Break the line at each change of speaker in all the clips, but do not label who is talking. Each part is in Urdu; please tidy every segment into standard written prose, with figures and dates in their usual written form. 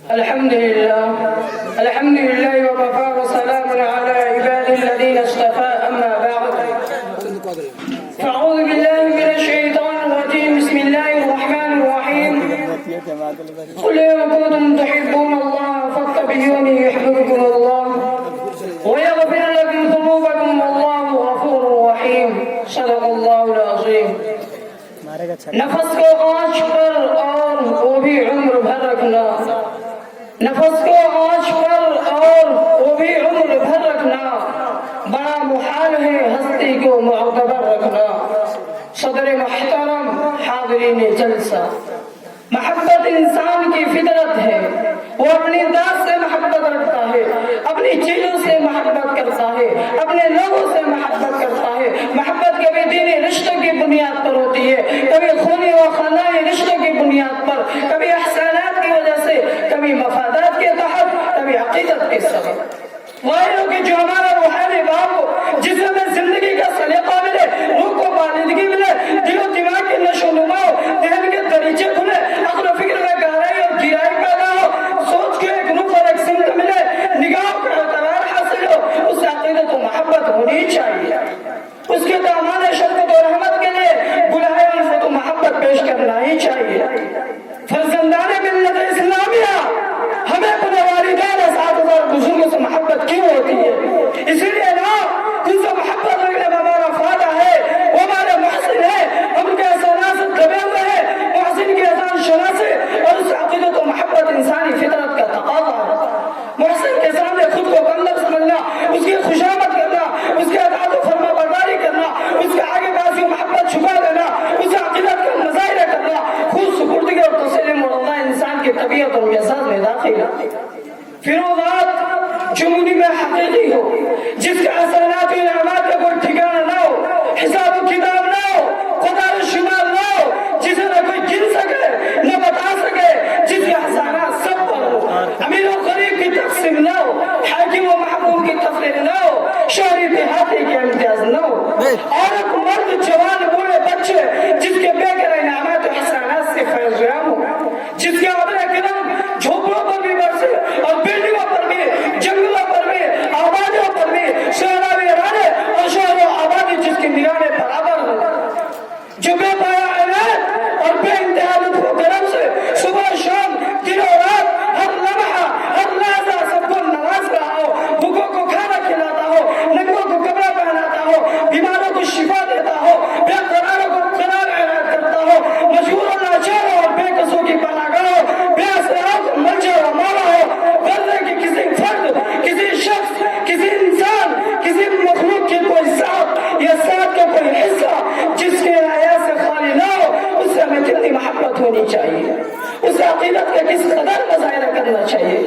الحمد لله وكفى وسلام على عباده الذين اصطفى أما بعد فأعوذ بالله من الشيطان الرجيم بسم الله الرحمن الرحيم قل إن كنتم تحبون الله فاتبعوني يحببكم الله ويغفر لكم ذنوبكم والله غفور رحيم صدق الله العظيم نفس کو آنچ پر اور وہ بھی عمر بھر رکھنا نفس کو آنچ پر اور وہ بھی عمر بھر رکھنا بڑا محال ہے ہستی کو معتبر رکھنا صدر محترم حاضرین جلسہ محبت انسان کی فطرت ہے وہ اپنی ذات سے محبت رکھتا ہے اپنی چیزوں سے محبت کرتا ہے اپنے لوگوں سے محبت کرتا ہے محبت کبھی دینی رشتوں کی بنیاد پر ہوتی ہے کبھی خونی و خاندانی رشتوں کی بنیاد پر کبھی احسانات کی وجہ سے کبھی مفادات کے تحت کبھی عقیدت کے سبب وائروں کی جو ہمارا روحانی باپ ہو جس میں زندگی کا سلیقہ ملے روح کو بالندگی ملے دل و دماغ کی نشو و نما ہو ذہن کے دریچے کھلے عقل و فکر میں گہرائی اور گہرائی پیدا ہو سوچ کے ایک رخ اور ایک سمت ملے نگاہ کا اعتبار حاصل ہو اس عقیدت و محبت ہونی چاہیے اس کے دامان شرکت و رحمت کے لیے بلائے الفت و محبت پیش کرنا ہی چاہیے فرزندان ملت اسلامیہ ہمیں اپنے والدین اساتذہ اور بزرگوں سے محبت کیوں ہوتی ہے اسی لیے نا ان سے محبت رکھنے میں ہمارا فائدہ ہے وہ ہمارے محسن ہے ہم ان کے احسانات سے دبے ہوئے ہیں محسن کی احسان شناسی اور اس عقیدت و محبت انسانی فطرت کا تقاضا ہے محسن کے سامنے خود کو کمتر سمجھنا اس کی خوشامد کرنا اس کے اطاعت و فرما برداری کرنا اس کے آگے بازی و محبت چھپا دینا اس عقیدت کا مظاہرہ کرنا خود سپردگی اور تسلیم اور اللہ انسان کی طبیعت اور مزاج میں داخل ہے فروغات جو منی میں حقیقی ہو جس کے اثرات و انعامات کا کوئی ٹھکانہ نہ ہو حساب و کتاب نہ ہو قدر و شمار نہ ہو جسے نہ کوئی گن سکے نہ بتا سکے جس کے احسانات سب پر ہو امیر و غریب کی تقسیم نہ ہو حاکم و محکوم کی تفریق نہ ہو شہری دیہاتی کے امتیاز نہ ہو عورت مرد جوان بوڑھے بچے جس کے بے قرار انعامات و احسانات سے فیض یاب ہو جس کے ابر کرم جھوپڑوں پر بھی برسے اور بلڈنگوں پر بھی جنگلوں پر بھی آبادیوں پر بھی شہرہ ویرانے اور شہر و آبادی جس کی نگاہ برابر ہو جو بے پایا عنایت اور بے انتہا لطف و کرم سے صبح شام دن و رات ہر لمحہ ہر لحظہ سب کو نواز رہا ہو بھوکوں کو کھانا کھلاتا ہو ننگوں کو کپڑا پہناتا ہو بیماروں کو شفا دیتا ہو بے قراروں کو قرار عنایت کرتا ہو مجبور و لاچاروں اور بے قصوں کی پناہ گاہ ہو بے اسرار کو ملجا و مولا ہو غرض کہ کسی فرد کسی شخص کسی انسان کسی مخلوق کی کوئی ذات یا ذات کا کوئی حصہ جس کے آیا سے خالی نہ ہو اس سے ہمیں کتنی محبت ہونی چاہیے اس عقیدت کا کس قدر مظاہرہ کرنا چاہیے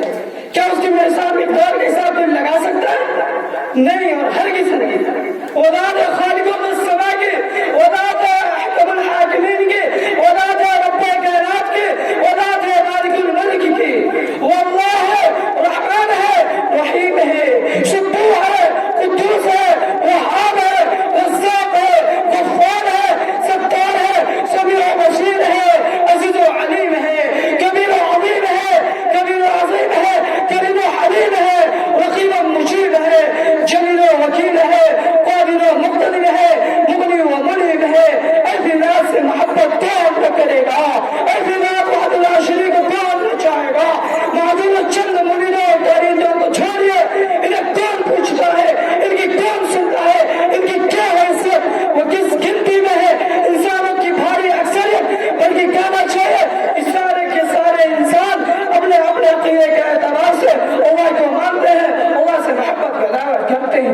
کیا اس کی مثال مقدار کے حساب سے لگا سکتا ہے نہیں اور ہرگز نہیں وذات خالق السماء کی وذات حکم الحاکمین کی وذات رب کائنات کی وذات مالک الملک کی وہ اللہ ہے رحمان ہے رحیم ہے سبوح ہے قدوس ہے وہاب ہے رزاق ہے غفار ہے ستار ہے سمیع و بصیر ہے عزیز و علیم ہے کبیر و عظیم ہے کبیر و عظیم ہے کریم و حلیم ہے رقیب و مجیب ہے جلیل و وکیل ہے قادر و مقتدر ہے مغنی و منعم ہے ایسی ناز سے محبت کون نہ کرے گا ایسی ناز وحدہ لا شریک کون نہ چاہے گا معذور چند منیروں اور داریدوں کو چھوڑیے انہیں کون پوچھتا ہے ان کی کون سنتا ہے ان کی کیا حیثیت وہ کس گنتی میں ہے انسانوں کی بھاری اکثریت بلکہ کہنا چاہیے اس سارے کے سارے انسان اپنے اپنے عقیدے کے اعتبار سے اللہ کو مانتے ہیں اللہ سے محبت کا دعویٰ کرتے ہیں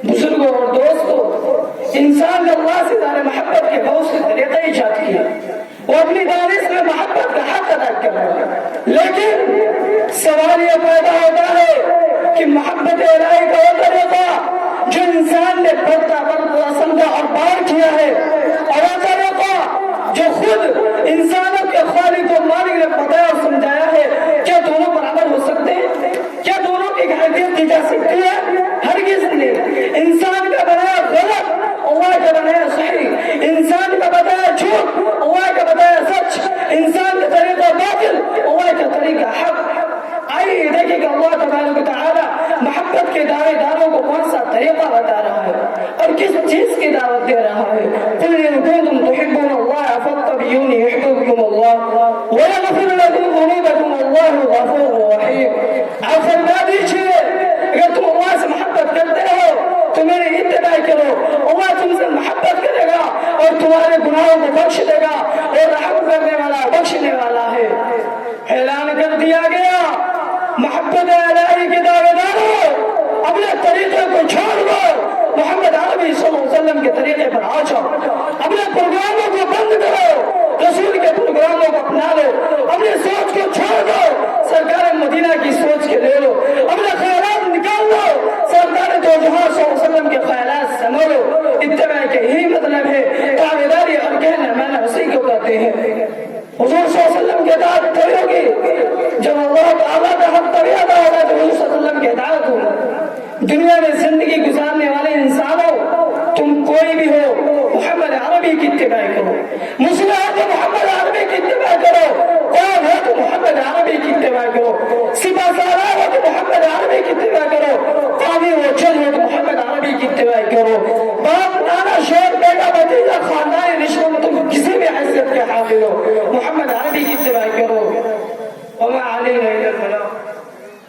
بزرگوں اور دوستوں انسان نے اللہ سے زیادہ محبت کے بہت سے طریقے ایجاد کیے وہ اپنی دانش میں محبت کا حق ادا کر رہے ہیں لیکن سوال یہ پیدا ہوتا ہے کہ محبت الہی کا وہ طریقہ جو انسان نے بڑھتا سمجھا اور پار کیا ہے اور وہ طریقہ جو خود انسانوں کے خالق و مالک نے بتایا اور سمجھایا ہے کیا دونوں برابر ہو سکتے ہیں کیا دونوں کی حیثیت دی جا سکتی ہے ہرگز نہیں انسان کا بنایا غلط اللہ کا بنایا صحیح انسان کا بتایا جھوٹ اللہ کا بتایا سچ انسان کا طریقہ باطل اللہ کا طریقہ حق دیا گیا محبت الہی کے دعوے داروں اپنے طریقے کو چھوڑ دو محمد عربی صلی اللہ علیہ وسلم کے طریقے پر آ جاؤ اپنے پروگراموں کو بند کرو رسول کے پروگراموں کو اپنا لو اپنی سوچ کو چھوڑ دو سرکار مدینہ کی سوچ کے لے لو اپنے خیالات نکال لو سرکار دو جہاں صلی اللہ علیہ وسلم کے خیالات سنبھالو اتباع کے ہی مطلب ہے تابعداری اور کہنا مانا اسی کو کہتے ہیں حضور صلی اللہ علیہ وسلم کے اطاعت تبھی ہوگی جب اللہ تعالیٰ کا حق تبھی ادا ہوگا تو حضور صلی اللہ علیہ وسلم کے اطاعت ہوگا دنیا میں زندگی گزارنے والے انسانوں تم کوئی بھی ہو محمد عربی کی اتباع کرو مسلم ہے تو محمد عربی کی اتباع کرو قوم ہے تو محمد عربی کی اتباع کرو سپہ سالار